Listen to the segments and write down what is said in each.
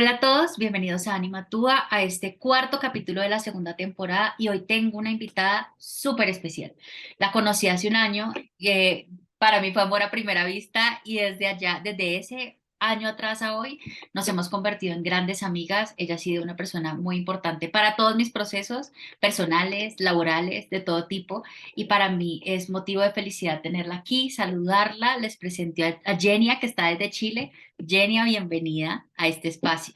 Hola a todos, bienvenidos a Anima Túa, a este cuarto capítulo de la segunda temporada y hoy tengo una invitada súper especial. La conocí hace un año, para mí fue amor a primera vista y desde allá, desde ese año atrás a hoy, nos hemos convertido en grandes amigas. Ella ha sido una persona muy importante para todos mis procesos personales, laborales, de todo tipo y para mí es motivo de felicidad tenerla aquí, saludarla. Les presento a Genia que está desde Chile. Genia, bienvenida a este espacio.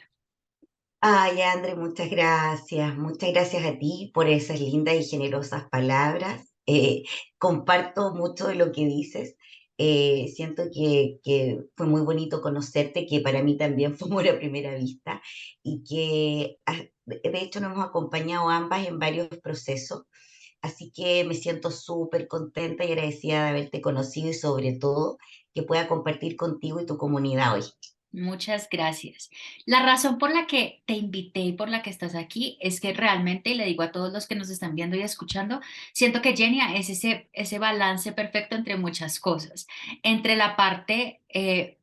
Ay, André, muchas gracias a ti por esas lindas y generosas palabras. Comparto mucho de lo que dices. Siento que fue muy bonito conocerte, que para mí también fue amor a primera vista y que de hecho nos hemos acompañado ambas en varios procesos. Así que me siento súper contenta y agradecida de haberte conocido y sobre todo que pueda compartir contigo y tu comunidad hoy. Muchas gracias. La razón por la que te invité y por la que estás aquí es que realmente, y le digo a todos los que nos están viendo y escuchando, siento que Genia es ese balance perfecto entre muchas cosas, entre la parte,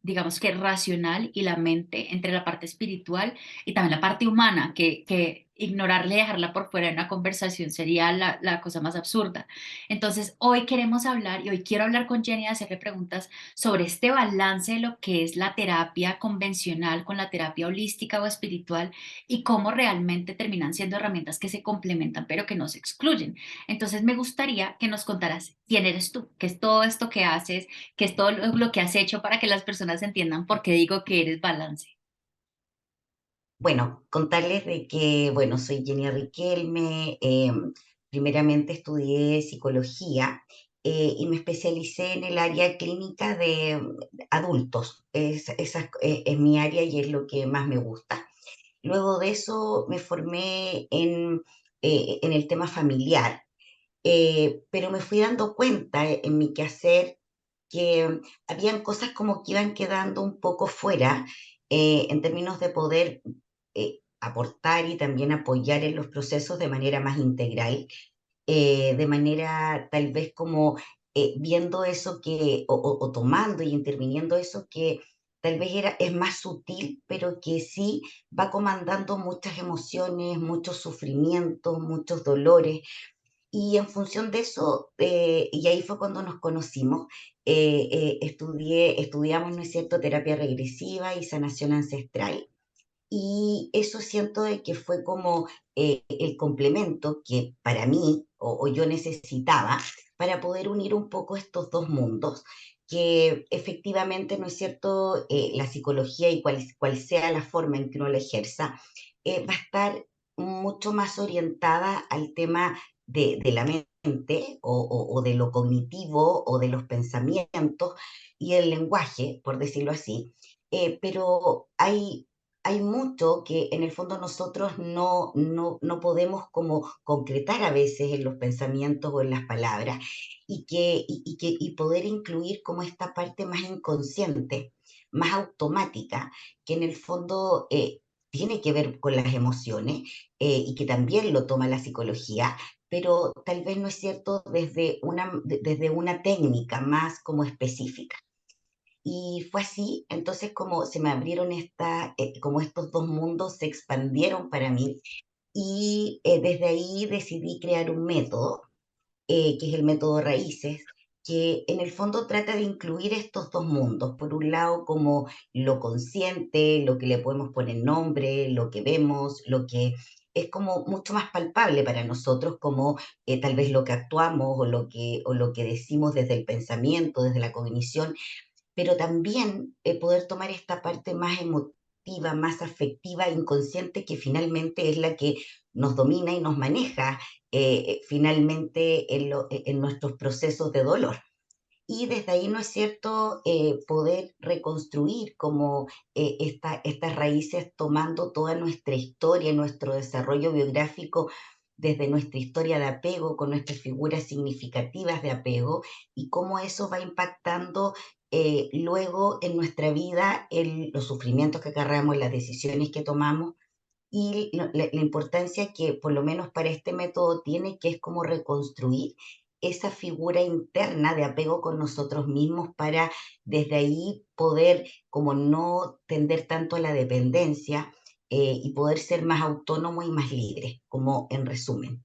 digamos que racional y la mente, entre la parte espiritual y también la parte humana, que ignorarla y dejarla por fuera de una conversación sería la cosa más absurda. Entonces, hoy queremos hablar y hoy quiero hablar con Genia y hacerle preguntas sobre este balance de lo que es la terapia convencional con la terapia holística o espiritual y cómo realmente terminan siendo herramientas que se complementan pero que no se excluyen. Entonces me gustaría que nos contaras quién eres tú, qué es todo esto que haces, qué es todo lo que has hecho para que las personas entiendan por qué digo que eres balance. Bueno, contarles de que, bueno, soy Jenny Riquelme, primeramente estudié psicología y me especialicé en el área clínica de adultos. Esa es mi área y es lo que más me gusta. Luego de eso me formé en el tema familiar, pero me fui dando cuenta en mi quehacer que habían cosas como que iban quedando un poco fuera en términos de poder aportar y también apoyar en los procesos de manera más integral, de manera tal vez como viendo eso o tomando y interviniendo eso que tal vez es más sutil, pero que sí va comandando muchas emociones, muchos sufrimientos, muchos dolores y en función de eso, y ahí fue cuando nos conocimos, estudiamos, ¿no es cierto?, terapia regresiva y sanación ancestral. Y eso siento de que fue como el complemento que para mí o yo necesitaba para poder unir un poco estos dos mundos, que efectivamente, ¿no es cierto?, la psicología y cual sea la forma en que uno la ejerza, va a estar mucho más orientada al tema de la mente o de lo cognitivo o de los pensamientos y el lenguaje, por decirlo así. Pero hay mucho que en el fondo nosotros no podemos como concretar a veces en los pensamientos o en las palabras y poder incluir como esta parte más inconsciente, más automática, que en el fondo tiene que ver con las emociones y que también lo toma la psicología, pero tal vez no es cierto desde una técnica más como específica. Y fue así, entonces como se me abrieron como estos dos mundos se expandieron para mí y desde ahí decidí crear un método, que es el método Raíces, que en el fondo trata de incluir estos dos mundos. Por un lado, como lo consciente, lo que le podemos poner nombre, lo que vemos, lo que es como mucho más palpable para nosotros, como tal vez lo que actuamos o lo que decimos desde el pensamiento, desde la cognición, pero también poder tomar esta parte más emotiva, más afectiva, inconsciente, que finalmente es la que nos domina y nos maneja finalmente en nuestros procesos de dolor. Y desde ahí, ¿no es cierto?, poder reconstruir como estas raíces tomando toda nuestra historia, nuestro desarrollo biográfico desde nuestra historia de apego, con nuestras figuras significativas de apego, y cómo eso va impactando luego en nuestra vida, en los sufrimientos que acarreamos, las decisiones que tomamos, y la importancia que por lo menos para este método tiene, que es como reconstruir esa figura interna de apego con nosotros mismos para desde ahí poder como no tender tanto a la dependencia y poder ser más autónomo y más libre, como en resumen.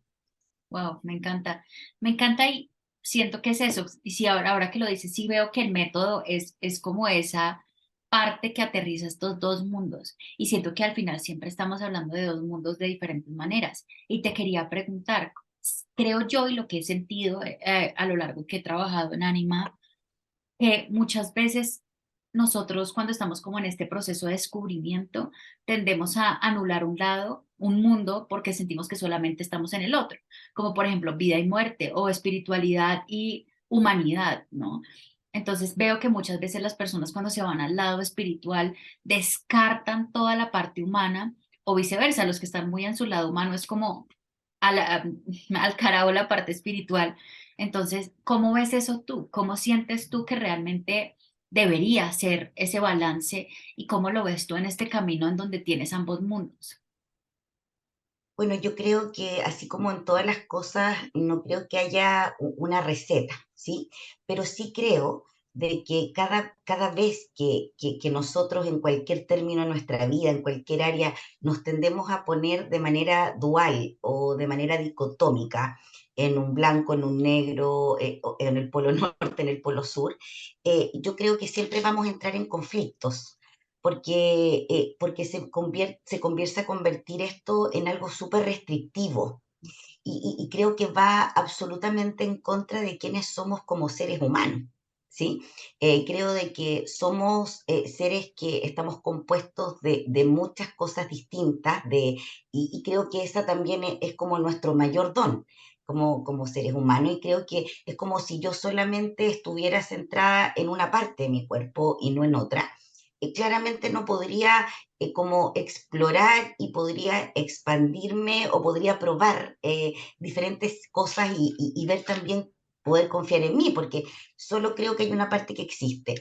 Wow, me encanta. Me encanta y siento que es eso. Y si ahora que lo dices, sí veo que el método es como esa parte que aterriza estos dos mundos. Y siento que al final siempre estamos hablando de dos mundos de diferentes maneras. Y te quería preguntar, creo yo y lo que he sentido a lo largo que he trabajado en Anima, que muchas veces nosotros cuando estamos como en este proceso de descubrimiento tendemos a anular un lado, un mundo, porque sentimos que solamente estamos en el otro, como por ejemplo vida y muerte o espiritualidad y humanidad, ¿no? Entonces veo que muchas veces las personas cuando se van al lado espiritual descartan toda la parte humana o viceversa, los que están muy en su lado humano es como al carajo la parte espiritual. Entonces, ¿cómo ves eso tú? ¿Cómo sientes tú que realmente debería ser ese balance y cómo lo ves tú en este camino en donde tienes ambos mundos? Bueno, yo creo que así como en todas las cosas, no creo que haya una receta, ¿sí? Pero sí creo de que cada vez que nosotros en cualquier término de nuestra vida, en cualquier área, nos tendemos a poner de manera dual o de manera dicotómica, en un blanco, en un negro, o en el polo norte, en el polo sur, yo creo que siempre vamos a entrar en conflictos porque se comienza a convertir esto en algo súper restrictivo y creo que va absolutamente en contra de quienes somos como seres humanos, ¿sí? Creo de que somos seres que estamos compuestos de muchas cosas distintas y creo que esa también es como nuestro mayor don. Como seres humanos, y creo que es como si yo solamente estuviera centrada en una parte de mi cuerpo y no en otra, claramente no podría como explorar y podría expandirme o podría probar diferentes cosas y ver también, poder confiar en mí, porque solo creo que hay una parte que existe.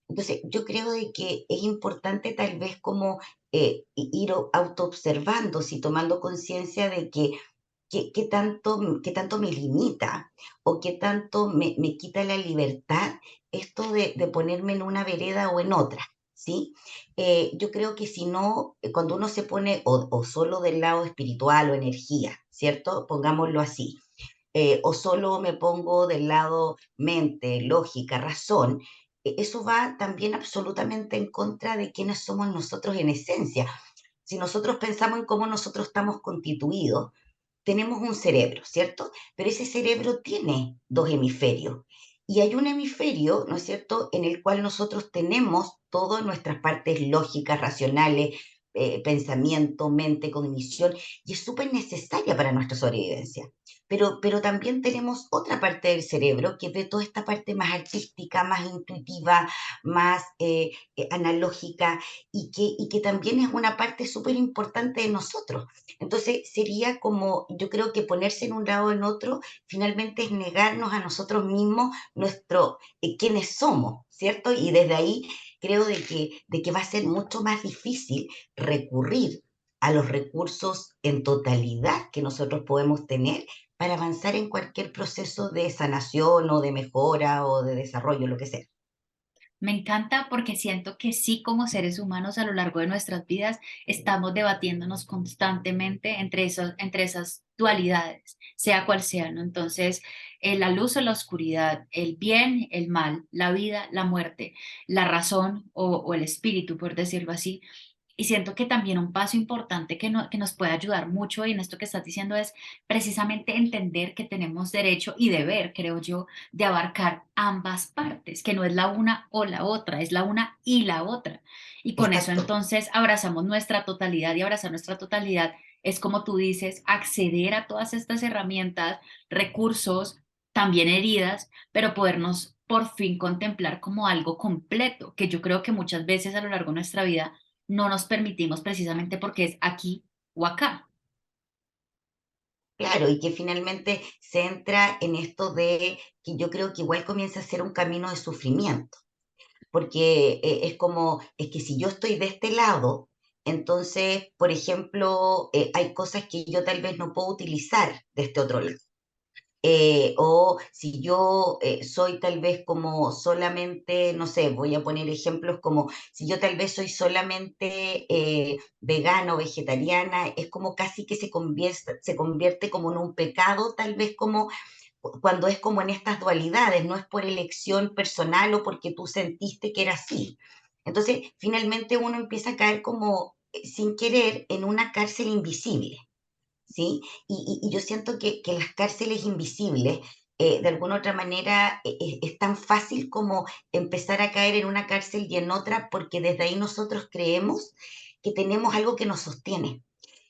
Entonces, yo creo de que es importante tal vez como ir autoobservándose y tomando conciencia de que qué tanto me limita o qué tanto me quita la libertad esto de ponerme en una vereda o en otra, ¿sí? Yo creo que si no, cuando uno se pone o solo del lado espiritual o energía, ¿cierto? Pongámoslo así, o solo me pongo del lado mente, lógica, razón, eso va también absolutamente en contra de quiénes somos nosotros en esencia. Si nosotros pensamos en cómo nosotros estamos constituidos, tenemos un cerebro, ¿cierto? Pero ese cerebro tiene dos hemisferios. Y hay un hemisferio, ¿no es cierto?, en el cual nosotros tenemos todas nuestras partes lógicas, racionales, pensamiento, mente, cognición, y es súper necesaria para nuestra sobrevivencia. Pero también tenemos otra parte del cerebro que ve toda esta parte más artística, más intuitiva, más analógica, y que también es una parte súper importante de nosotros. Entonces sería como, yo creo que ponerse en un lado o en otro, finalmente es negarnos a nosotros mismos quiénes somos, ¿cierto? Y desde ahí creo de que va a ser mucho más difícil recurrir a los recursos en totalidad que nosotros podemos tener para avanzar en cualquier proceso de sanación o de mejora o de desarrollo, lo que sea. Me encanta porque siento que sí, como seres humanos a lo largo de nuestras vidas estamos debatiéndonos constantemente entre esas dualidades, sea cual sea, ¿no? Entonces, la luz o la oscuridad, el bien, el mal, la vida, la muerte, la razón o el espíritu, por decirlo así. Y siento que también un paso importante que nos puede ayudar mucho en esto que estás diciendo es precisamente entender que tenemos derecho y deber, creo yo, de abarcar ambas partes, que no es la una o la otra, es la una y la otra. Y con eso Exacto. entonces abrazamos nuestra totalidad y abrazar nuestra totalidad es como tú dices, acceder a todas estas herramientas, recursos, también heridas, pero podernos por fin contemplar como algo completo, que yo creo que muchas veces a lo largo de nuestra vida no nos permitimos precisamente porque es aquí o acá. Claro, y que finalmente se entra en esto de que yo creo que igual comienza a ser un camino de sufrimiento, porque es como, es que si yo estoy de este lado, entonces, por ejemplo, hay cosas que yo tal vez no puedo utilizar de este otro lado. O si yo soy tal vez como solamente, no sé, voy a poner ejemplos como si yo tal vez soy solamente vegana o vegetariana, es como casi que se convierte como en un pecado, tal vez como cuando es como en estas dualidades, no es por elección personal o porque tú sentiste que era así. Entonces, finalmente uno empieza a caer como sin querer en una cárcel invisible. ¿Sí? Y yo siento que las cárceles invisibles, de alguna otra manera, es tan fácil como empezar a caer en una cárcel y en otra, porque desde ahí nosotros creemos que tenemos algo que nos sostiene,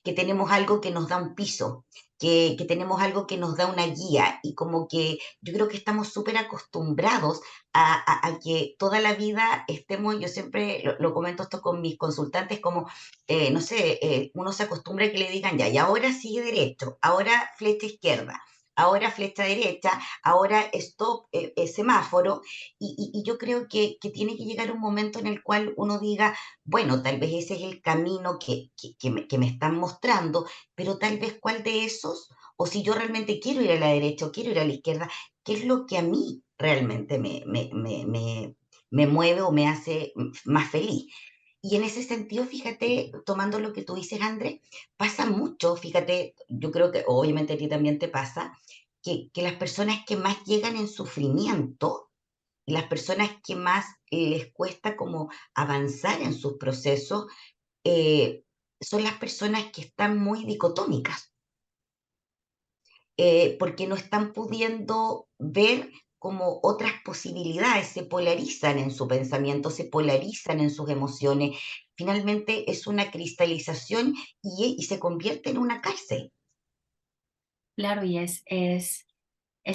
que tenemos algo que nos da un piso, que tenemos algo que nos da una guía, y como que yo creo que estamos súper acostumbrados a que toda la vida estemos, yo siempre lo comento esto con mis consultantes, como no sé, uno se acostumbra a que le digan ya, y ahora sigue derecho, ahora flecha izquierda, ahora flecha derecha, ahora stop, semáforo, y yo creo que tiene que llegar un momento en el cual uno diga, bueno, tal vez ese es el camino que me están mostrando, pero tal vez cuál de esos, o si yo realmente quiero ir a la derecha o quiero ir a la izquierda, qué es lo que a mí realmente me mueve o me hace más feliz. Y en ese sentido, fíjate, tomando lo que tú dices, Andrés, pasa mucho, fíjate, yo creo que obviamente a ti también te pasa, que las personas que más llegan en sufrimiento y las personas que más les cuesta como avanzar en sus procesos, eh, son las personas que están muy dicotómicas, porque no están pudiendo ver como otras posibilidades, se polarizan en su pensamiento, se polarizan en sus emociones. Finalmente es una cristalización y se convierte en una cárcel. Claro, y es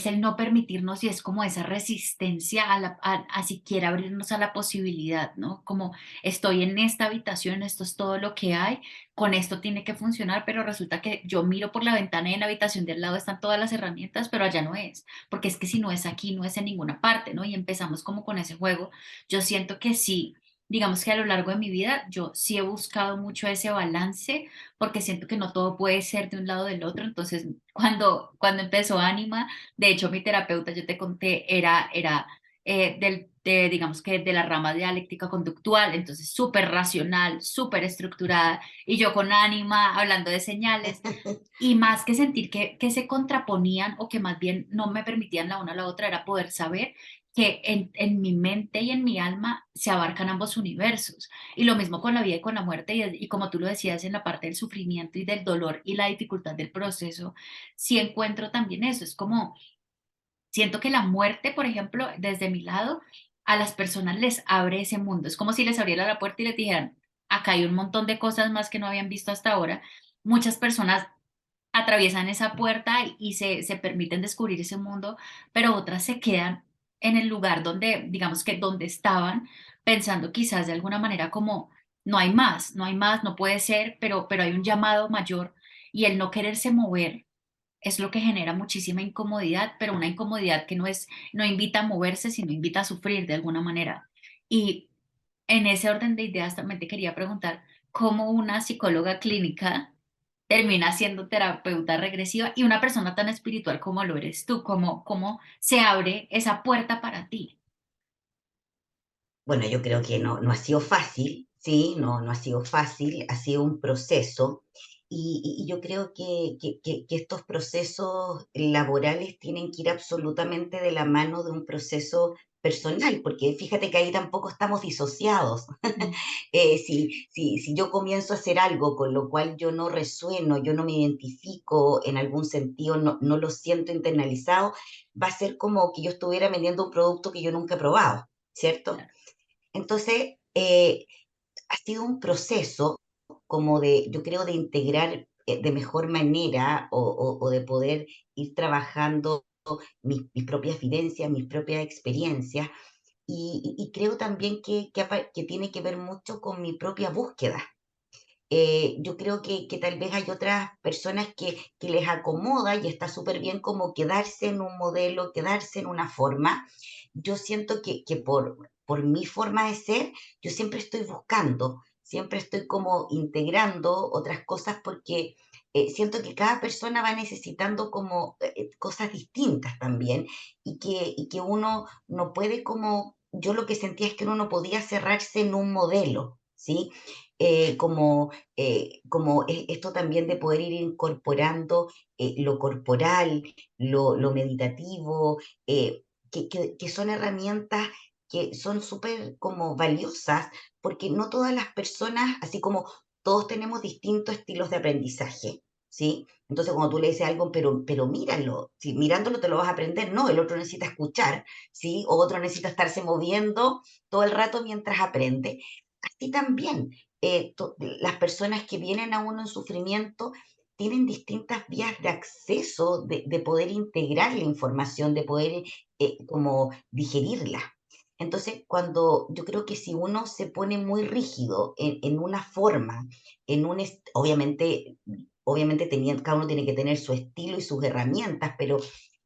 el no permitirnos y es como esa resistencia a siquiera abrirnos a la posibilidad, ¿no? Como estoy en esta habitación, esto es todo lo que hay, con esto tiene que funcionar, pero resulta que yo miro por la ventana y en la habitación de al lado están todas las herramientas, pero allá no es, porque es que si no es aquí, no es en ninguna parte, ¿no? Y empezamos como con ese juego. Yo siento que sí. Digamos que a lo largo de mi vida yo sí he buscado mucho ese balance porque siento que no todo puede ser de un lado o del otro. Entonces, cuando empezó Anima, de hecho, mi terapeuta, yo te conté, era digamos que de la rama dialéctica conductual, entonces súper racional, súper estructurada, y yo con ánima, hablando de señales, y más que sentir que se contraponían o que más bien no me permitían la una a la otra, era poder saber que en mi mente y en mi alma se abarcan ambos universos. Y lo mismo con la vida y con la muerte, y como tú lo decías en la parte del sufrimiento y del dolor y la dificultad del proceso, sí encuentro también eso, es como siento que la muerte, por ejemplo, desde mi lado, a las personas les abre ese mundo. Es como si les abriera la puerta y les dijeran, acá hay un montón de cosas más que no habían visto hasta ahora. Muchas personas atraviesan esa puerta y se permiten descubrir ese mundo, pero otras se quedan en el lugar donde, digamos que donde estaban, pensando quizás de alguna manera como, no hay más, no hay más, no puede ser, pero hay un llamado mayor y el no quererse mover es lo que genera muchísima incomodidad, pero una incomodidad que no invita a moverse, sino invita a sufrir de alguna manera. Y en ese orden de ideas también te quería preguntar, ¿cómo una psicóloga clínica termina siendo terapeuta regresiva y una persona tan espiritual como lo eres tú? ¿Cómo se abre esa puerta para ti? Bueno, yo creo que no ha sido fácil, ¿sí? No ha sido fácil, ha sido un proceso. Y yo creo que estos procesos laborales tienen que ir absolutamente de la mano de un proceso personal, porque fíjate que ahí tampoco estamos disociados. Mm. Si yo comienzo a hacer algo con lo cual yo no resueno, yo no me identifico en algún sentido, no lo siento internalizado, va a ser como que yo estuviera vendiendo un producto que yo nunca he probado, ¿cierto? Claro. Entonces, ha sido un proceso como de, yo creo, de integrar de mejor manera o de poder ir trabajando mis propias vivencias, mis propias experiencias. Y creo también que tiene que ver mucho con mi propia búsqueda. Yo creo que tal vez hay otras personas que les acomoda y está súper bien como quedarse en un modelo, quedarse en una forma. Yo siento que por mi forma de ser, yo siempre estoy buscando, siempre estoy como integrando otras cosas porque siento que cada persona va necesitando como cosas distintas también y que uno no puede como, yo lo que sentía es que uno no podía cerrarse en un modelo, ¿sí? Como esto también de poder ir incorporando lo corporal, lo meditativo, que son herramientas que son súper como valiosas, porque no todas las personas, así como todos tenemos distintos estilos de aprendizaje, ¿sí? Entonces, cuando tú le dices algo, pero míralo, si mirándolo te lo vas a aprender, no, el otro necesita escuchar, ¿sí? O otro necesita estarse moviendo todo el rato mientras aprende. Así también, las personas que vienen a uno en sufrimiento tienen distintas vías de acceso, de poder integrar la información, de poder como digerirla. Entonces, cuando yo creo que si uno se pone muy rígido en una forma, obviamente cada uno tiene que tener su estilo y sus herramientas, pero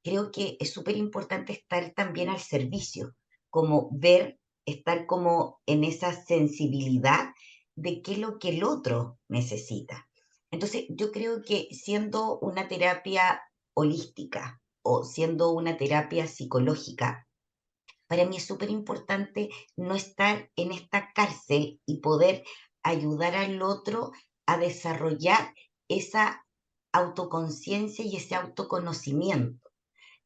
creo que es súper importante estar también al servicio, como ver, estar como en esa sensibilidad de qué es lo que el otro necesita. Entonces, yo creo que siendo una terapia holística o siendo una terapia psicológica, para mí es súper importante no estar en esta cárcel y poder ayudar al otro a desarrollar esa autoconciencia y ese autoconocimiento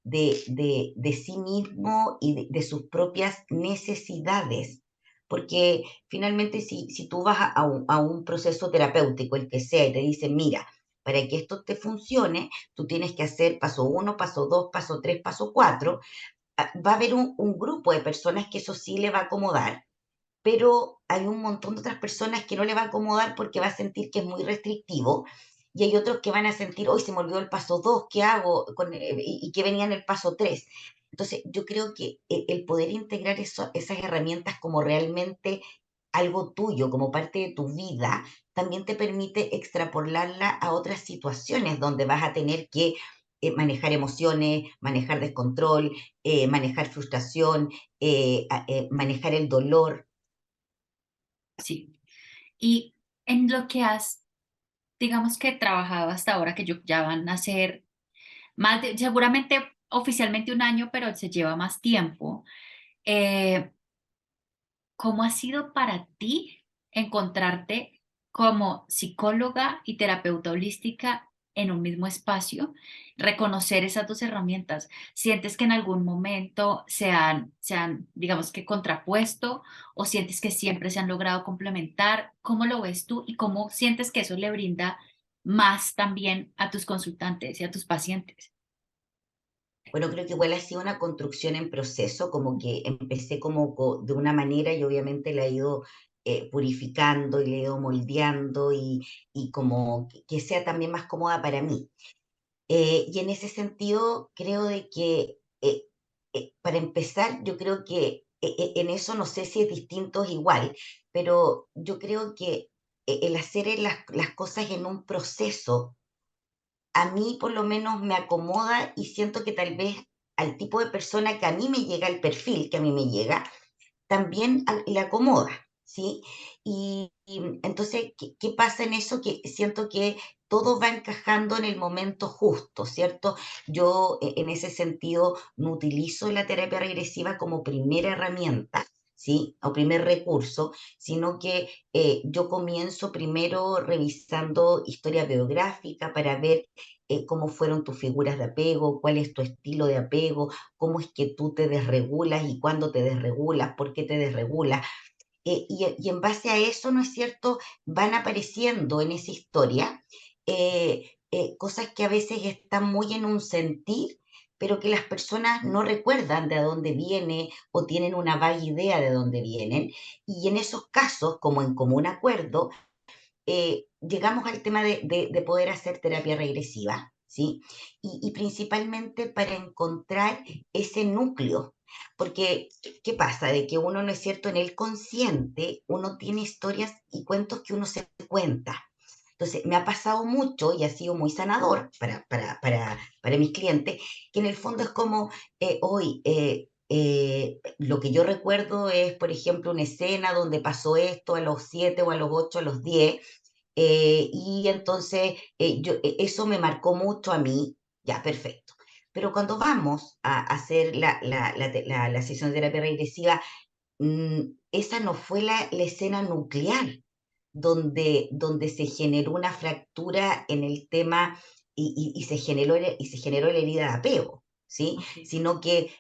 de sí mismo y de sus propias necesidades. Porque finalmente si tú vas a un proceso terapéutico, el que sea, y te dicen, mira, para que esto te funcione, tú tienes que hacer paso uno, paso dos, paso tres, paso cuatro, va a haber un grupo de personas que eso sí le va a acomodar, pero hay un montón de otras personas que no le va a acomodar porque va a sentir que es muy restrictivo, y hay otros que van a sentir, hoy se me olvidó el paso 2, ¿qué hago? Y que venía en el paso 3. Entonces, yo creo que el poder integrar esas herramientas como realmente algo tuyo, como parte de tu vida, también te permite extrapolarla a otras situaciones donde vas a tener que manejar emociones, manejar descontrol, manejar frustración, manejar el dolor. Sí. Y en lo que has, digamos que trabajado hasta ahora, que ya van a ser más de, seguramente oficialmente un año, pero se lleva más tiempo. eh, ¿Cómo ha sido para ti encontrarte como psicóloga y terapeuta holística en un mismo espacio? Reconocer esas dos herramientas. ¿Sientes que en algún momento se han, digamos que contrapuesto o sientes que siempre se han logrado complementar? ¿Cómo lo ves tú y cómo sientes que eso le brinda más también a tus consultantes y a tus pacientes? Bueno, creo que igual ha sido una construcción en proceso, como que empecé como de una manera y obviamente la he ido purificando y la he ido moldeando y como que sea también más cómoda para mí. Y en ese sentido, creo de que, para empezar, yo creo que en eso no sé si es distinto o es igual, pero yo creo que el hacer las cosas en un proceso, a mí por lo menos me acomoda y siento que tal vez al tipo de persona que a mí me llega, el perfil que a mí me llega, también le acomoda, ¿sí? Y entonces, ¿qué pasa en eso? Que siento que todo va encajando en el momento justo, ¿cierto? Yo en ese sentido no utilizo la terapia regresiva como primera herramienta, ¿sí? O primer recurso, sino que yo comienzo primero revisando historia biográfica para ver cómo fueron tus figuras de apego, cuál es tu estilo de apego, cómo es que tú te desregulas y cuándo te desregulas, por qué te desregulas. Y en base a eso, ¿no es cierto?, van apareciendo en esa historia cosas que a veces están muy en un sentir, pero que las personas no recuerdan de dónde viene o tienen una vaga idea de dónde vienen. Y en esos casos, como en común acuerdo, llegamos al tema de poder hacer terapia regresiva, ¿sí? Y principalmente para encontrar ese núcleo, porque ¿qué pasa? De que uno, ¿no es cierto?, en el consciente, uno tiene historias y cuentos que uno se cuenta. Entonces, me ha pasado mucho y ha sido muy sanador para mis clientes, que en el fondo es como, hoy, lo que yo recuerdo es, por ejemplo, una escena donde pasó esto a los 7 o a los 8, a los 10, Y entonces eso me marcó mucho a mí, ya, perfecto. Pero cuando vamos a hacer la sesión de terapia regresiva, esa no fue la escena nuclear donde se generó una fractura en el tema y se generó la herida de apego, ¿sí? Ok, Sino que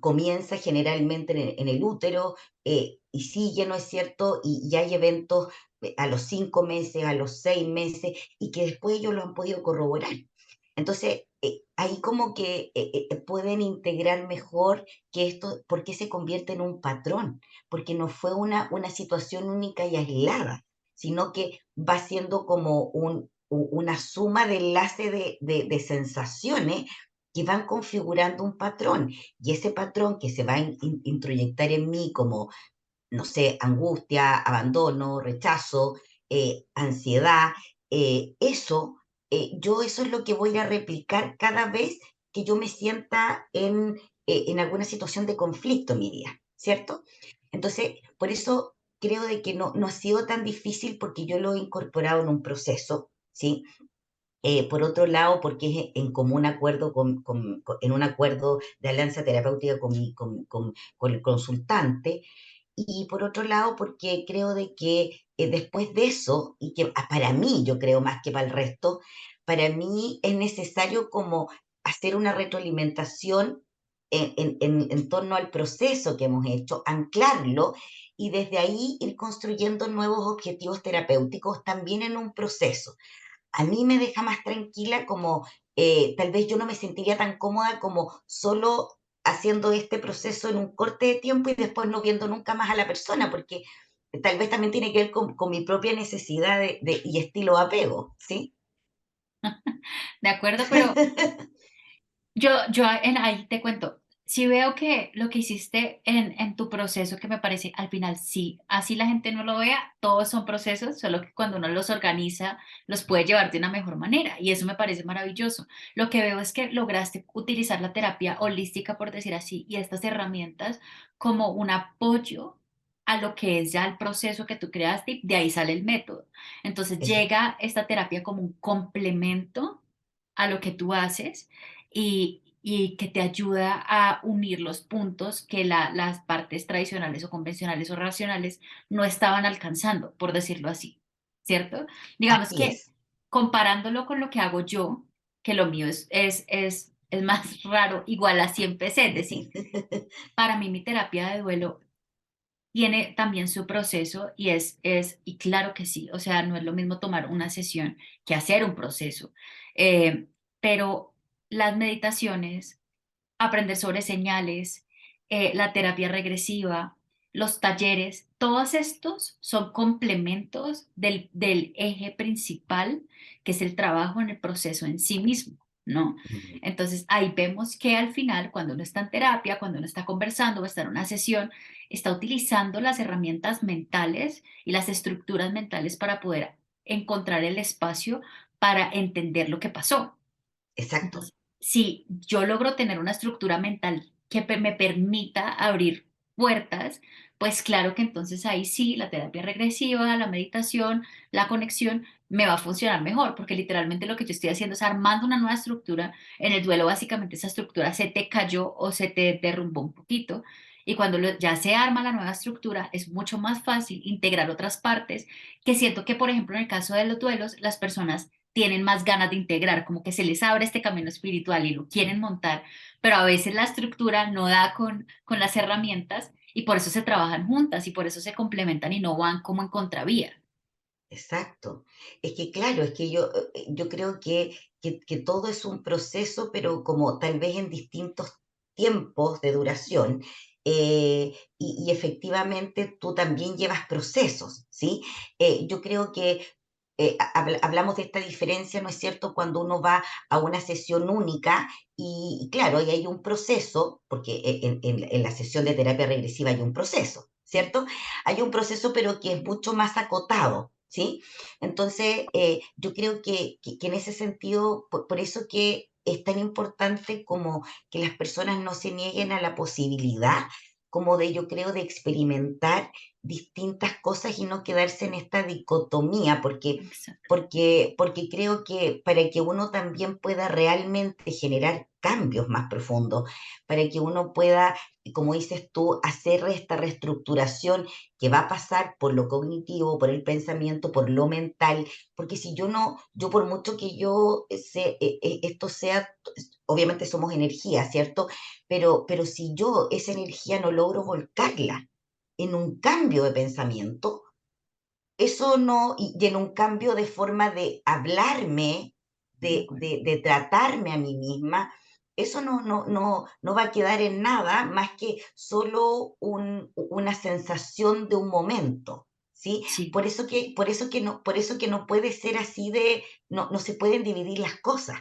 comienza generalmente en el útero y sigue, ¿no es cierto? Y hay eventos a los 5 meses, a los 6 meses, y que después ellos lo han podido corroborar. Entonces, ahí como que pueden integrar mejor que esto, porque se convierte en un patrón, porque no fue una situación única y aislada, sino que va siendo como una suma de enlace de sensaciones que van configurando un patrón. Y ese patrón que se va a introyectar en mí como, no sé, angustia, abandono, rechazo, ansiedad, yo eso es lo que voy a replicar cada vez que yo me sienta en alguna situación de conflicto en mi vida, ¿cierto? Entonces, por eso creo de que no ha sido tan difícil porque yo lo he incorporado en un proceso, ¿sí? Por otro lado, porque es en común acuerdo en un acuerdo de alianza terapéutica con el consultante, y por otro lado, porque creo de que después de eso, y que para mí, yo creo más que para el resto, para mí es necesario como hacer una retroalimentación en torno al proceso que hemos hecho, anclarlo y desde ahí ir construyendo nuevos objetivos terapéuticos también en un proceso. A mí me deja más tranquila como tal vez yo no me sentiría tan cómoda como solo haciendo este proceso en un corte de tiempo y después no viendo nunca más a la persona, porque tal vez también tiene que ver con mi propia necesidad y estilo de apego, ¿sí? de acuerdo, pero ahí te cuento, si veo que lo que hiciste en tu proceso, que me parece al final sí, así la gente no lo vea, todos son procesos, solo que cuando uno los organiza, los puede llevar de una mejor manera y eso me parece maravilloso. Lo que veo es que lograste utilizar la terapia holística, por decir así, y estas herramientas como un apoyo a lo que es ya el proceso que tú creaste y de ahí sale el método. Entonces Exacto, llega esta terapia como un complemento a lo que tú haces y que te ayuda a unir los puntos que las partes tradicionales o convencionales o racionales no estaban alcanzando, por decirlo así, ¿cierto? Digamos así que es. comparándolo con lo que hago yo, que lo mío es más raro, igual así empecé, es decir, para mí mi terapia de duelo tiene también su proceso y claro que sí, o sea, no es lo mismo tomar una sesión que hacer un proceso. Eh, pero las meditaciones, aprender sobre señales, la terapia regresiva, los talleres, todos estos son complementos del eje principal, que es el trabajo en el proceso en sí mismo, ¿no? Entonces ahí vemos que al final, cuando uno está en terapia, cuando uno está conversando o está en una sesión, está utilizando las herramientas mentales y las estructuras mentales para poder encontrar el espacio para entender lo que pasó. Exacto, Entonces, si yo logro tener una estructura mental que me permita abrir puertas, pues claro que entonces ahí sí, la terapia regresiva, la meditación, la conexión me va a funcionar mejor, porque literalmente lo que yo estoy haciendo es armando una nueva estructura. En el duelo, básicamente, esa estructura se te cayó o se te derrumbó un poquito. Y cuando ya se arma la nueva estructura, es mucho más fácil integrar otras partes que siento que, por ejemplo, en el caso de los duelos, las personas tienen más ganas de integrar, como que se les abre este camino espiritual y lo quieren montar, pero a veces la estructura no da con las herramientas y por eso se trabajan juntas y por eso se complementan y no van como en contravía. exacto. Es que claro, es que yo creo que todo es un proceso, pero como tal vez en distintos tiempos de duración. Y efectivamente tú también llevas procesos, ¿sí? Yo creo que hablamos de esta diferencia, ¿no es cierto?, cuando uno va a una sesión única y claro, ahí hay un proceso, porque en la sesión de terapia regresiva hay un proceso, ¿cierto? Hay un proceso, pero que es mucho más acotado, ¿sí? Entonces, yo creo que en ese sentido, por eso que es tan importante como que las personas no se nieguen a la posibilidad, como de, yo creo, de experimentar distintas cosas y no quedarse en esta dicotomía, Exacto. porque creo que para que uno también pueda realmente generar cambios más profundos, para que uno pueda, como dices tú, hacer esta reestructuración que va a pasar por lo cognitivo, por el pensamiento, por lo mental, porque si yo no, yo por mucho que yo esto sea, obviamente somos energía, ¿cierto? Pero si yo esa energía no logro volcarla en un cambio de pensamiento, eso no, y en un cambio de forma de hablarme, De acuerdo. de tratarme a mí misma, eso no va a quedar en nada más que solo una sensación de un momento, ¿sí? Sí, Por eso que no puede ser así de, no se pueden dividir las cosas.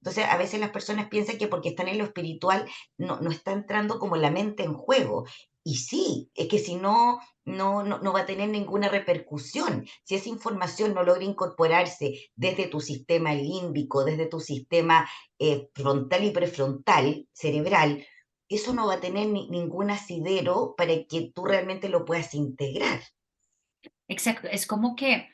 Entonces, a veces las personas piensan que porque están en lo espiritual no está entrando como la mente en juego. Y sí, es que si no, no va a tener ninguna repercusión. Si esa información no logra incorporarse desde tu sistema límbico, desde tu sistema frontal y prefrontal, cerebral, eso no va a tener ningún asidero para que tú realmente lo puedas integrar. exacto. Es como que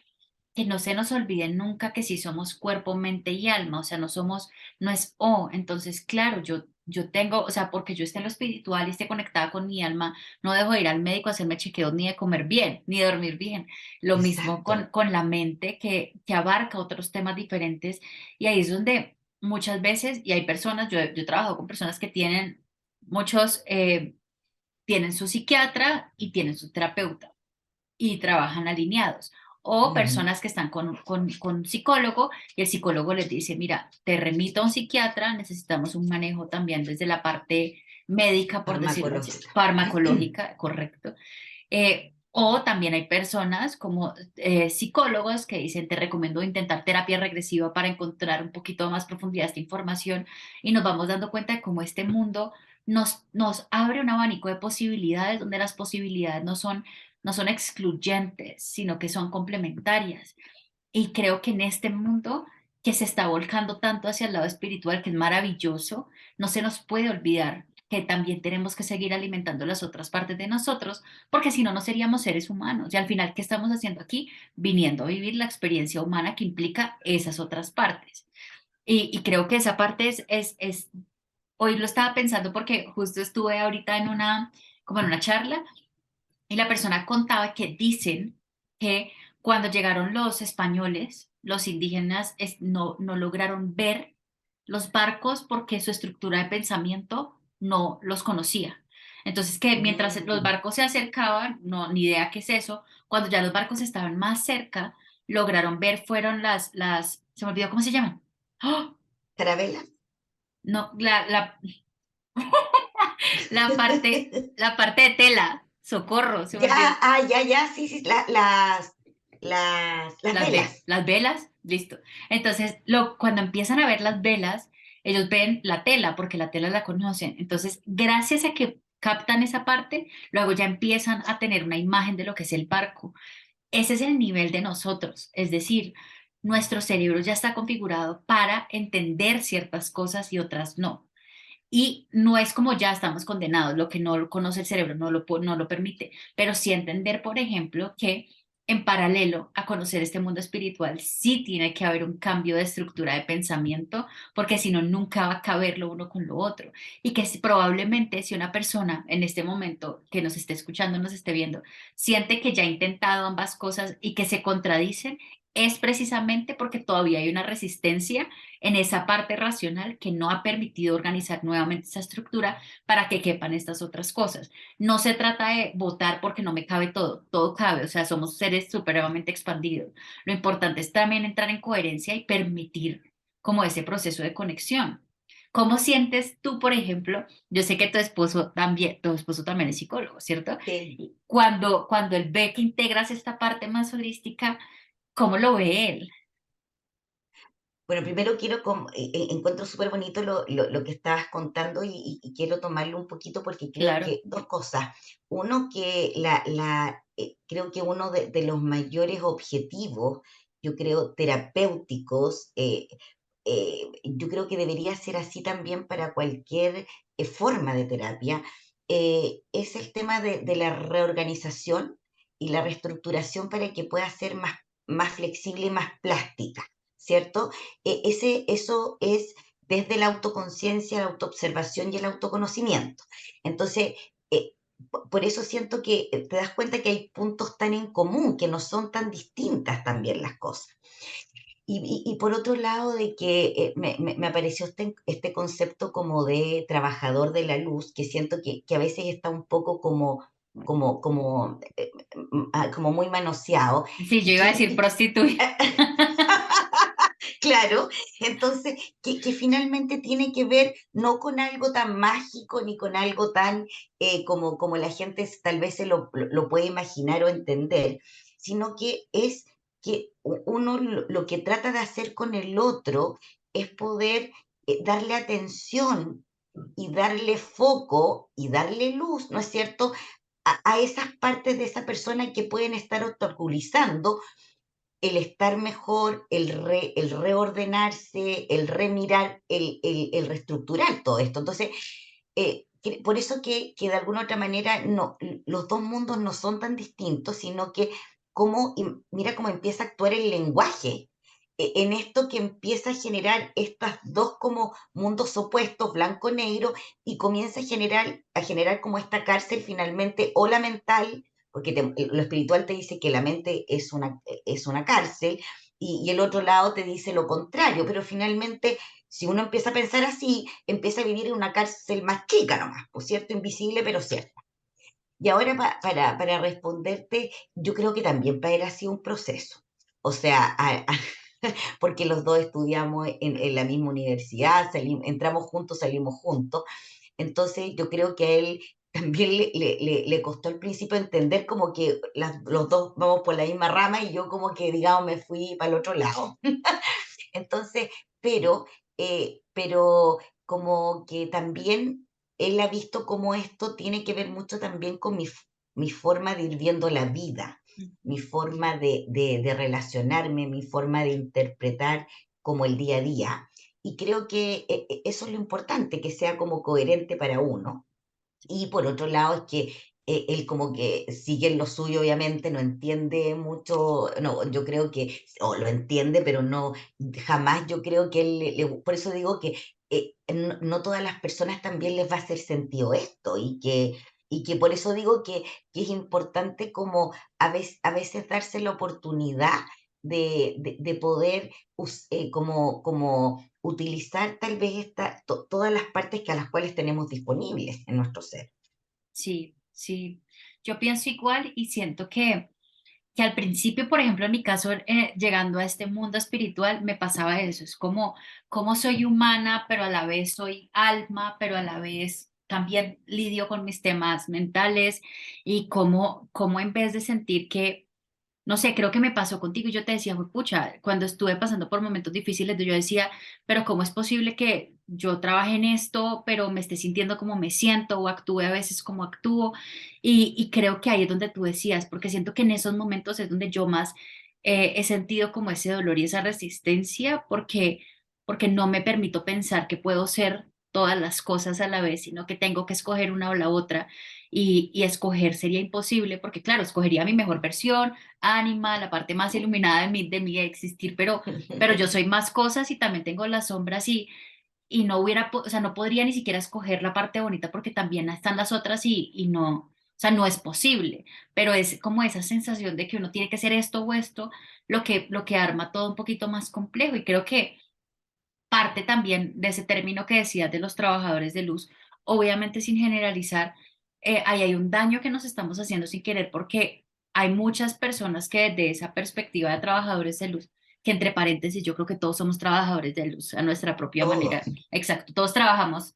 no se nos olvide nunca que sí somos cuerpo, mente y alma, o sea, no somos, no es o, entonces, claro, yo tengo, o sea, porque yo esté en lo espiritual y esté conectada con mi alma, no dejo de ir al médico a hacerme chequeos ni de comer bien, ni de dormir bien. Lo mismo Exacto. con la mente que abarca otros temas diferentes y ahí es donde muchas veces, y hay personas, yo he trabajado con personas que tienen muchos, tienen su psiquiatra y tienen su terapeuta y trabajan alineados. O Ujú. personas que están con un psicólogo y el psicólogo les dice, mira, te remito a un psiquiatra, necesitamos un manejo también desde la parte médica, por decirlo así, Farmacológica. farmacológica, correcto. O también hay personas como psicólogos que dicen, te recomiendo intentar terapia regresiva para encontrar un poquito más profundidad esta información y nos vamos dando cuenta de cómo este mundo nos abre un abanico de posibilidades donde las posibilidades no son excluyentes, sino que son complementarias. Y creo que en este mundo que se está volcando tanto hacia el lado espiritual, que es maravilloso, no se nos puede olvidar que también tenemos que seguir alimentando las otras partes de nosotros, porque si no, no seríamos seres humanos. Y al final, ¿qué estamos haciendo aquí? Viniendo a vivir la experiencia humana que implica esas otras partes. Y creo que esa parte hoy lo estaba pensando porque justo estuve ahorita en como en una charla y la persona contaba que dicen que cuando llegaron los españoles, los indígenas no lograron ver los barcos porque su estructura de pensamiento no los conocía. Entonces, que mientras los Mm. barcos se acercaban, no, ni idea qué es eso, cuando ya los barcos estaban más cerca, lograron ver, fueron se me olvidó cómo se llaman. ¡Oh! ¿Carabela? No, la parte de tela, socorro, se me Ya, olvidó. ya, sí, sí, las velas. Las velas, listo. Entonces, cuando empiezan a ver las velas, ellos ven la tela porque la tela la conocen. Entonces, gracias a que captan esa parte, luego ya empiezan a tener una imagen de lo que es el barco. Ese es el nivel de nosotros, es decir, nuestro cerebro ya está configurado para entender ciertas cosas y otras no. Y no es como ya estamos condenados, lo que no lo conoce el cerebro no lo permite, pero sí entender, por ejemplo, que en paralelo a conocer este mundo espiritual, sí tiene que haber un cambio de estructura de pensamiento, porque si no, nunca va a caber lo uno con lo otro. Y que probablemente si una persona en este momento que nos esté escuchando, nos esté viendo, siente que ya ha intentado ambas cosas y que se contradicen, es precisamente porque todavía hay una resistencia en esa parte racional que no ha permitido organizar nuevamente esa estructura para que quepan estas otras cosas. No se trata de votar porque no me cabe todo, todo cabe, o sea, somos seres supremamente expandidos. Lo importante es también entrar en coherencia y permitir como ese proceso de conexión. ¿Cómo sientes tú, por ejemplo? Yo sé que tu esposo también es psicólogo, ¿cierto? Sí. Y cuando él ve que integras esta parte más holística, ¿cómo lo ve él? Bueno, primero encuentro súper bonito lo que estabas contando y quiero tomarlo un poquito porque creo Claro, que dos cosas. Uno, que creo que uno de los mayores objetivos, yo creo, terapéuticos, yo creo que debería ser así también para cualquier forma de terapia, es el tema de la reorganización y la reestructuración para que pueda ser más flexible y más plástica, ¿cierto? Eso es desde la autoconciencia, la autoobservación y el autoconocimiento. Entonces, eh, por eso siento que te das cuenta que hay puntos tan en común, que no son tan distintas también las cosas. Y por otro lado, de que me apareció este concepto como de trabajador de la luz, que siento que a veces está un poco como muy manoseado, Sí, yo y iba a que, decir y que- prostituir. claro, entonces, que finalmente tiene que ver no con algo tan mágico ni con algo tan como la gente tal vez se lo puede imaginar o entender, sino que es que uno lo que trata de hacer con el otro es poder darle atención y darle foco y darle luz, ¿no es cierto? A esas partes de esa persona que pueden estar obstaculizando el estar mejor, el reordenarse, el remirar, el reestructurar todo esto. Entonces, por eso que de alguna otra manera no, los dos mundos no son tan distintos, sino que mira cómo empieza a actuar el lenguaje en esto que empieza a generar estas dos como mundos opuestos, blanco-negro, y comienza a generar como esta cárcel finalmente, o la mental, porque lo espiritual te dice que la mente es una cárcel, y el otro lado te dice lo contrario, pero finalmente, si uno empieza a pensar así, empieza a vivir en una cárcel más chica nomás, por cierto, invisible, pero cierta. Y ahora para responderte, yo creo que también para él ha sido un proceso. O sea, porque los dos estudiamos en la misma universidad, entramos juntos, salimos juntos. Entonces yo creo que a él también le costó al principio entender como que los dos vamos por la misma rama, y yo como que, digamos, me fui para el otro lado. Entonces, pero como que también él ha visto cómo esto tiene que ver mucho también con mi forma de ir viendo la vida, mi forma de relacionarme, mi forma de interpretar como el día a día. Y creo que eso es lo importante, que sea como coherente para uno. Y por otro lado es que él como que sigue en lo suyo, obviamente, no entiende mucho, no, yo creo que, o lo entiende, pero no, jamás yo creo que él, por eso digo que no todas las personas también les va a hacer sentido esto, y que por eso digo que es importante como a veces darse la oportunidad de poder como utilizar tal vez todas las partes a las cuales tenemos disponibles en nuestro ser. Sí, sí, yo pienso igual y siento que al principio, por ejemplo, en mi caso, llegando a este mundo espiritual, me pasaba eso, es como soy humana, pero a la vez soy alma, pero a la vez también lidio con mis temas mentales y como en vez de sentir que no sé, creo que me pasó contigo y yo te decía, pucha, cuando estuve pasando por momentos difíciles, yo decía, pero ¿cómo es posible que yo trabaje en esto, pero me esté sintiendo como me siento o actúe a veces como actúo? Y creo que ahí es donde tú decías, porque siento que en esos momentos es donde yo más he sentido como ese dolor y esa resistencia, porque no me permito pensar que puedo ser todas las cosas a la vez, sino que tengo que escoger una o la otra. Y escoger sería imposible, porque claro, escogería mi mejor versión, ánima, la parte más iluminada de mi existir, pero yo soy más cosas y también tengo las sombras y no hubiera, o sea, no podría ni siquiera escoger la parte bonita porque también están las otras y no, o sea, no es posible, pero es como esa sensación de que uno tiene que hacer esto o esto, lo que arma todo un poquito más complejo y creo que parte también de ese término que decías de los trabajadores de luz, obviamente sin generalizar, ahí hay un daño que nos estamos haciendo sin querer porque hay muchas personas que desde esa perspectiva de trabajadores de luz, que entre paréntesis yo creo que todos somos trabajadores de luz a nuestra propia manera, Todos. exacto, todos trabajamos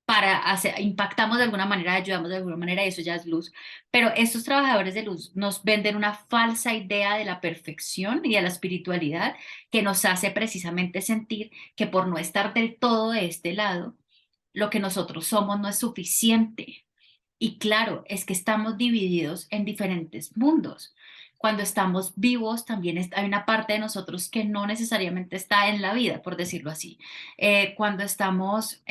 para hacer, impactamos de alguna manera, ayudamos de alguna manera y eso ya es luz. Pero estos trabajadores de luz nos venden una falsa idea de la perfección y de la espiritualidad que nos hace precisamente sentir que por no estar del todo de este lado, lo que nosotros somos no es suficiente. Y claro, es que estamos divididos en diferentes mundos. Cuando estamos vivos, también hay una parte de nosotros que no necesariamente está en la vida, por decirlo así. Cuando estamos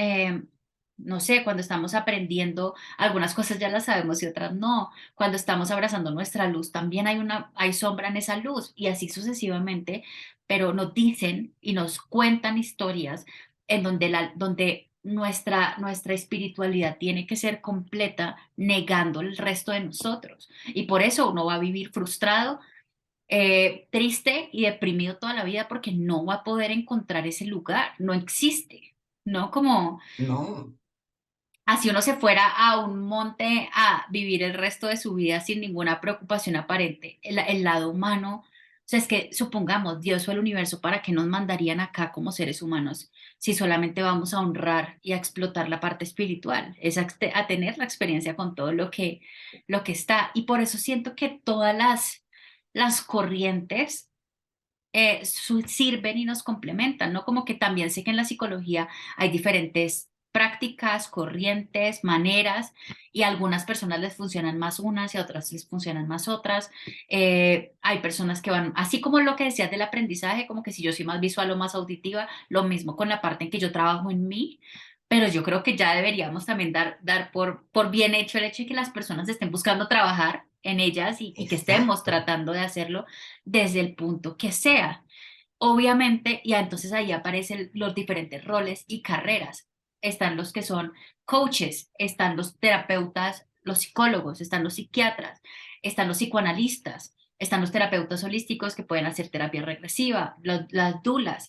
no sé, cuando estamos aprendiendo, algunas cosas ya las sabemos y otras no. Cuando estamos abrazando nuestra luz, también hay sombra en esa luz y así sucesivamente, pero nos dicen y nos cuentan historias en donde donde nuestra espiritualidad tiene que ser completa, negando el resto de nosotros. Y por eso uno va a vivir frustrado, triste y deprimido toda la vida porque no va a poder encontrar ese lugar, no existe, ¿no? Como No, así uno se fuera a un monte a vivir el resto de su vida sin ninguna preocupación aparente, el lado humano, o sea, es que supongamos Dios o el universo, ¿para qué nos mandarían acá como seres humanos si solamente vamos a honrar y a explotar la parte espiritual? Es a tener la experiencia con todo lo que está. Y por eso siento que todas las corrientes sirven y nos complementan, ¿no? Como que también sé que en la psicología hay diferentes prácticas, corrientes, maneras, y a algunas personas les funcionan más unas y a otras les funcionan más otras. Hay personas que van, así como lo que decías del aprendizaje, como que si yo soy más visual o más auditiva, lo mismo con la parte en que yo trabajo en mí. Pero yo creo que ya deberíamos también dar por bien hecho el hecho de que las personas estén buscando trabajar en ellas y que estemos exacto. tratando de hacerlo desde el punto que sea. Obviamente, y entonces ahí aparecen los diferentes roles y carreras. Están los que son coaches, están los terapeutas, los psicólogos, están los psiquiatras, están los psicoanalistas, están los terapeutas holísticos que pueden hacer terapia regresiva, las dulas.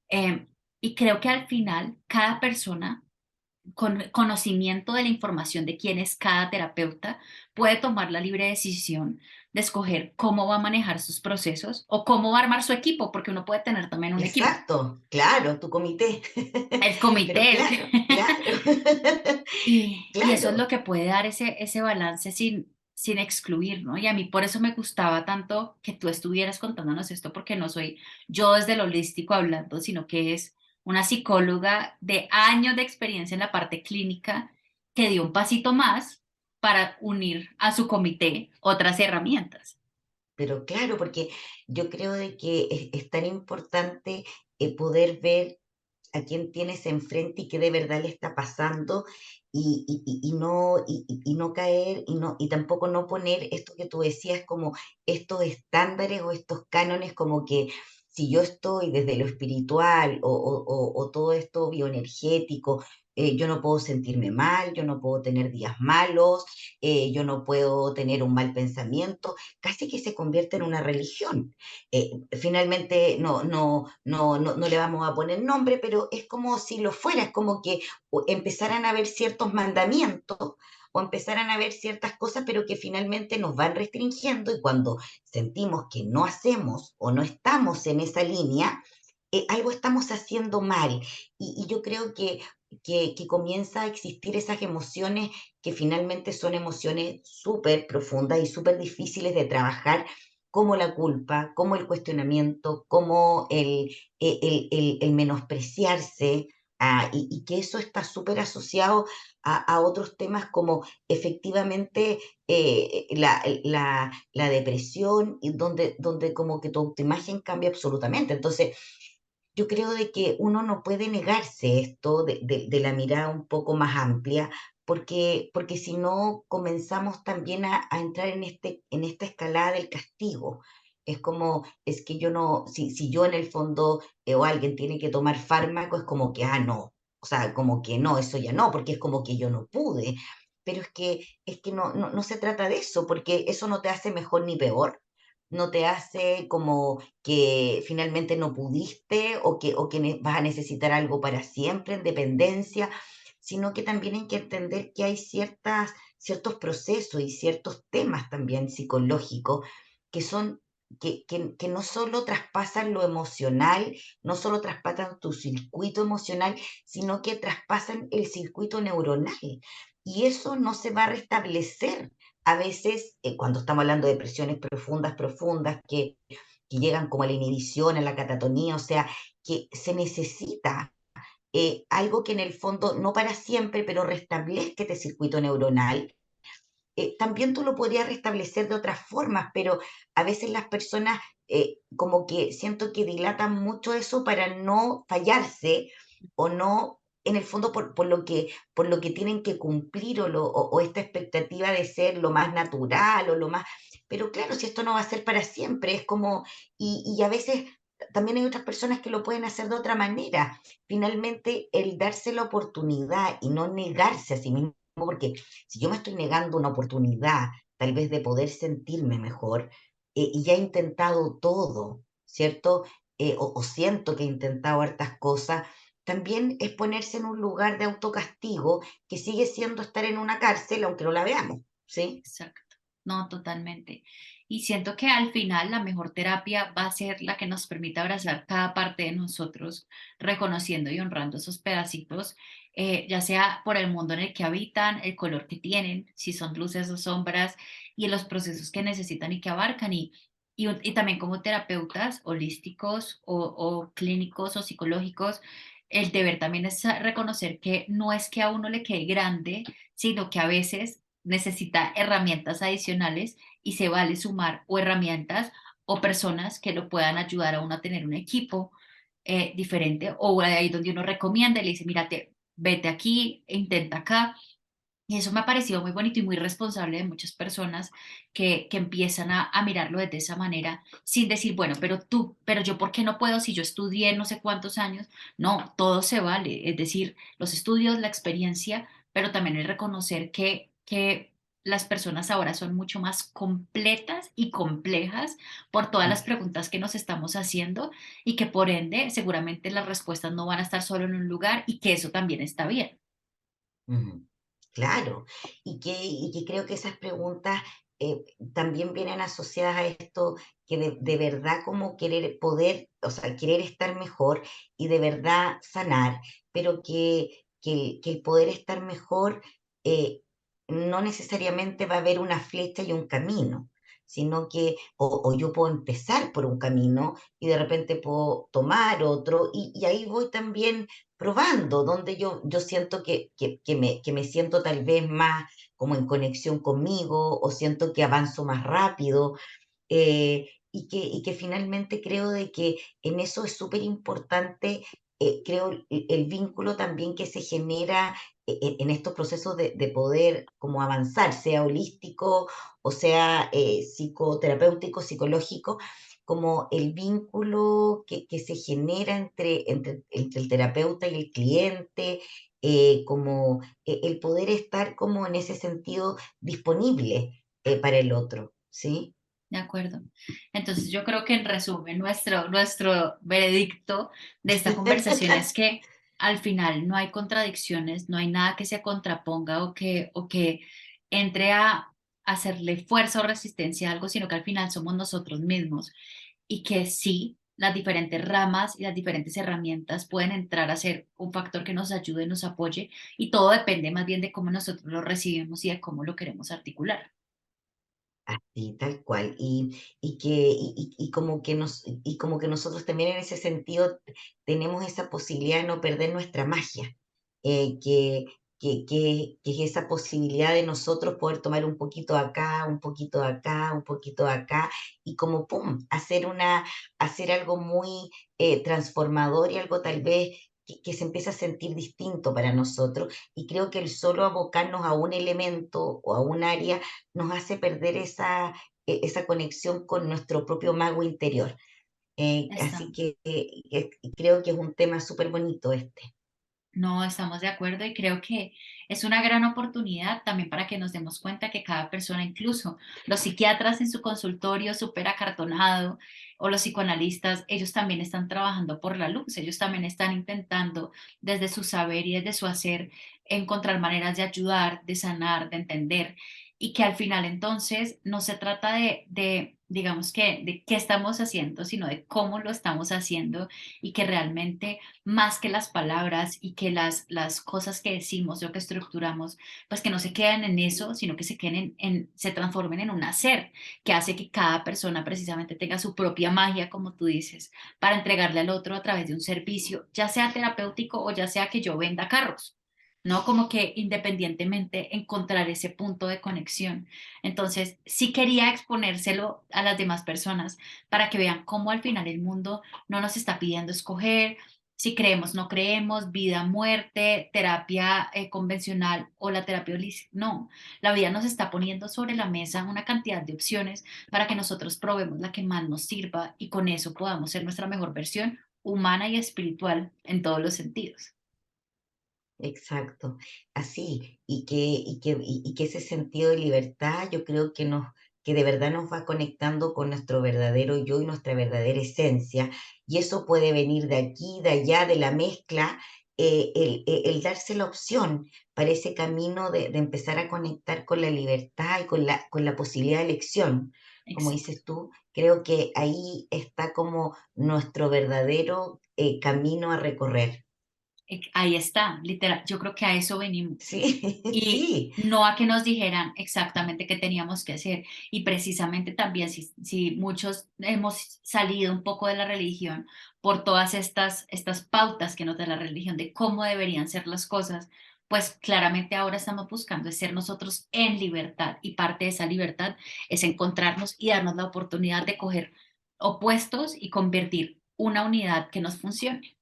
Eh, y creo que al final cada persona con conocimiento de la información de quién es cada terapeuta, puede tomar la libre decisión de escoger cómo va a manejar sus procesos o cómo va a armar su equipo, porque uno puede tener también un equipo. Exacto, claro, tu comité. El Pero comité, claro, claro, y eso es lo claro. que puede dar ese balance sin excluir, ¿no? Y a mí por eso me gustaba tanto que tú estuvieras contándonos esto, porque no soy yo desde lo holístico hablando, sino que es una psicóloga de años de experiencia en la parte clínica que dio un pasito más para unir a su comité otras herramientas. Pero claro, porque yo creo de que es tan importante poder ver a quién tienes enfrente y qué de verdad le está pasando y no caer y tampoco no poner esto que tú decías como estos estándares o estos cánones como que si yo estoy desde lo espiritual o todo esto bioenergético, yo no puedo sentirme mal, yo no puedo tener días malos, yo no puedo tener un mal pensamiento, casi que se convierte en una religión. Finalmente no le vamos a poner nombre, pero es como si lo fuera, es como que empezaran a haber ciertos mandamientos o empezaran a haber ciertas cosas, pero que finalmente nos van restringiendo y cuando sentimos que no hacemos o no estamos en esa línea, algo estamos haciendo mal. Y yo creo que comienza a existir esas emociones que finalmente son emociones súper profundas y súper difíciles de trabajar, como la culpa, como el cuestionamiento, como el menospreciarse, y que eso está súper asociado a otros temas como efectivamente la depresión, y donde como que tu autoimagen cambia absolutamente. Entonces, yo creo de que uno no puede negarse esto de la mirada un poco más amplia, porque si no comenzamos también a entrar en esta escalada del castigo. Es como, es que yo no, si yo en el fondo o alguien tiene que tomar fármaco, es como que, no, o sea, como que no, eso ya no, porque es como que yo no pude. Pero es que no se trata de eso, porque eso no te hace mejor ni peor, no te hace como que finalmente no pudiste o que vas a necesitar algo para siempre en dependencia, sino que también hay que entender que hay ciertos procesos y ciertos temas también psicológicos que son, que no solo traspasan lo emocional, no solo traspasan tu circuito emocional, sino que traspasan el circuito neuronal. Y eso no se va a restablecer a veces, cuando estamos hablando de depresiones profundas, profundas, que llegan como a la inhibición, a la catatonía, o sea, que se necesita algo que en el fondo, no para siempre, pero restablezca este circuito neuronal. También tú lo podrías restablecer de otras formas, pero a veces las personas como que siento que dilatan mucho eso para no fallarse o no en el fondo por lo que tienen que cumplir o esta expectativa de ser lo más natural o lo más... Pero claro, si esto no va a ser para siempre, es como, y a veces también hay otras personas que lo pueden hacer de otra manera. Finalmente, el darse la oportunidad y no negarse a sí mismo, porque si yo me estoy negando una oportunidad, tal vez de poder sentirme mejor, y ya he intentado todo, ¿cierto? O siento que he intentado hartas cosas, también es ponerse en un lugar de autocastigo que sigue siendo estar en una cárcel, aunque no la veamos, ¿sí? Exacto. No, totalmente. Y siento que al final la mejor terapia va a ser la que nos permita abrazar cada parte de nosotros, reconociendo y honrando esos pedacitos, ya sea por el mundo en el que habitan, el color que tienen, si son luces o sombras, y en los procesos que necesitan y que abarcan. Y también como terapeutas holísticos o clínicos o psicológicos, el deber también es reconocer que no es que a uno le quede grande, sino que a veces necesita herramientas adicionales y se vale sumar o herramientas o personas que lo puedan ayudar a uno a tener un equipo diferente o ahí donde uno recomienda y le dice, mírate, vete aquí, intenta acá. Y eso me ha parecido muy bonito y muy responsable de muchas personas que empiezan a mirarlo de esa manera, sin decir, bueno, pero tú, pero yo, ¿por qué no puedo si yo estudié no sé cuántos años? No, todo se vale, es decir, los estudios, la experiencia, pero también el reconocer que las personas ahora son mucho más completas y complejas por todas las preguntas que nos estamos haciendo y que por ende seguramente las respuestas no van a estar solo en un lugar y que eso también está bien. Ujú. Claro, y que creo que esas preguntas también vienen asociadas a esto que de verdad como querer poder, o sea, querer estar mejor y de verdad sanar, pero que el poder estar mejor eh, no necesariamente va a haber una flecha y un camino, sino que o yo puedo empezar por un camino y de repente puedo tomar otro y ahí voy también probando, donde yo siento que me siento tal vez más como en conexión conmigo o siento que avanzo más rápido y que finalmente creo de que en eso es súper importante, creo, el vínculo también que se genera en estos procesos de poder como avanzar, sea holístico o sea psicoterapéutico, psicológico, como el vínculo que se genera entre el terapeuta y el cliente, como el poder estar como en ese sentido disponible para el otro, ¿sí? De acuerdo. Entonces yo creo que en resumen nuestro veredicto de esta conversación es que al final no hay contradicciones, no hay nada que se contraponga o que entre a hacerle fuerza o resistencia a algo, sino que al final somos nosotros mismos y que sí, las diferentes ramas y las diferentes herramientas pueden entrar a ser un factor que nos ayude y nos apoye y todo depende más bien de cómo nosotros lo recibimos y de cómo lo queremos articular. Así, tal cual. Y como que y como que nosotros también en ese sentido tenemos esa posibilidad de no perder nuestra magia, eh, que, que es esa posibilidad de nosotros poder tomar un poquito acá, un poquito de acá, un poquito de acá, y como pum, hacer algo muy transformador y algo tal vez que se empieza a sentir distinto para nosotros. Y creo que el solo abocarnos a un elemento o a un área nos hace perder esa conexión con nuestro propio mago interior. Así Está. que creo que es un tema súper bonito este. No, estamos de acuerdo y creo que es una gran oportunidad también para que nos demos cuenta que cada persona, incluso los psiquiatras en su consultorio súper acartonado o los psicoanalistas, ellos también están trabajando por la luz, ellos también están intentando desde su saber y desde su hacer encontrar maneras de ayudar, de sanar, de entender y que al final entonces no se trata de digamos que, de qué estamos haciendo, sino de cómo lo estamos haciendo y que realmente más que las palabras y que las cosas que decimos o que estructuramos, pues que no se queden en eso, sino que se queden se transformen en un hacer que hace que cada persona precisamente tenga su propia magia, como tú dices, para entregarle al otro a través de un servicio, ya sea terapéutico o ya sea que yo venda carros. ¿No? Como que independientemente encontrar ese punto de conexión. Entonces, sí quería exponérselo a las demás personas para que vean cómo al final el mundo no nos está pidiendo escoger, si creemos, no creemos, vida, muerte, terapia convencional o la terapia holística. No, la vida nos está poniendo sobre la mesa una cantidad de opciones para que nosotros probemos la que más nos sirva y con eso podamos ser nuestra mejor versión humana y espiritual en todos los sentidos. Exacto, así, y que ese sentido de libertad yo creo que de verdad nos va conectando con nuestro verdadero yo y nuestra verdadera esencia, y eso puede venir de aquí, de allá, de la mezcla, el darse la opción para ese camino de empezar a conectar con la libertad y con la posibilidad de elección. Como dices tú, creo que ahí está como nuestro verdadero camino a recorrer. Ahí está, literal. Yo creo que a eso venimos. Sí, Y sí. no a que nos dijeran exactamente qué teníamos que hacer. Y precisamente también si muchos hemos salido un poco de la religión por todas estas pautas que nos da la religión de cómo deberían ser las cosas, pues claramente ahora estamos buscando es ser nosotros en libertad. Y parte de esa libertad es encontrarnos y darnos la oportunidad de coger opuestos y convertir una unidad que nos funcione.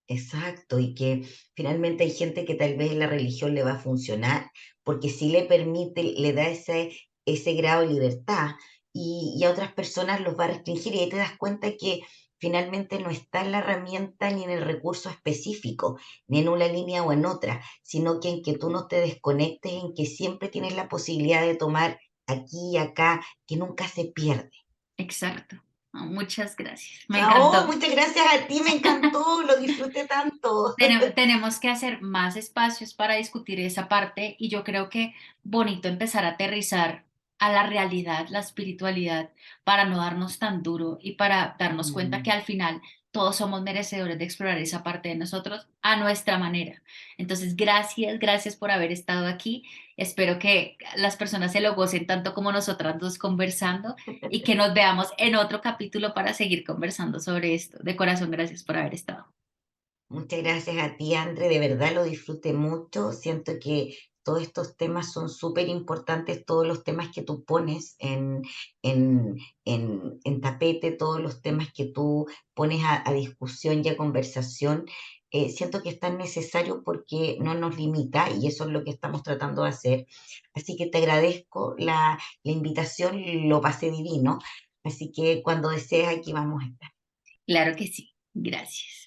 Exacto, y que finalmente hay gente que tal vez la religión le va a funcionar, porque sí le permite, le da ese grado de libertad, y a otras personas los va a restringir, y ahí te das cuenta que finalmente no está en la herramienta ni en el recurso específico, ni en una línea o en otra, sino que en que tú no te desconectes, en que siempre tienes la posibilidad de tomar aquí y acá, que nunca se pierde. Exacto. Muchas gracias. Me Ah, oh, encantó. muchas gracias a ti, me encantó, lo disfruté tanto. Tenemos que hacer más espacios para discutir esa parte y yo creo que bonito empezar a aterrizar a la realidad, la espiritualidad, para no darnos tan duro y para darnos cuenta que Mm. al final todos somos merecedores de explorar esa parte de nosotros a nuestra manera. Entonces, gracias, gracias por haber estado aquí. Espero que las personas se lo gocen tanto como nosotras dos conversando y que nos veamos en otro capítulo para seguir conversando sobre esto. De corazón, gracias por haber estado. Muchas gracias a ti, André, de verdad lo disfruté mucho. Siento que todos estos temas son súper importantes, todos los temas que tú pones en, en tapete, todos los temas que tú pones a discusión y a conversación. Siento que es tan necesario porque no nos limita y eso es lo que estamos tratando de hacer. Así que te agradezco la invitación, lo pasé divino. Así que cuando desees, aquí vamos a estar. Claro que sí. Gracias.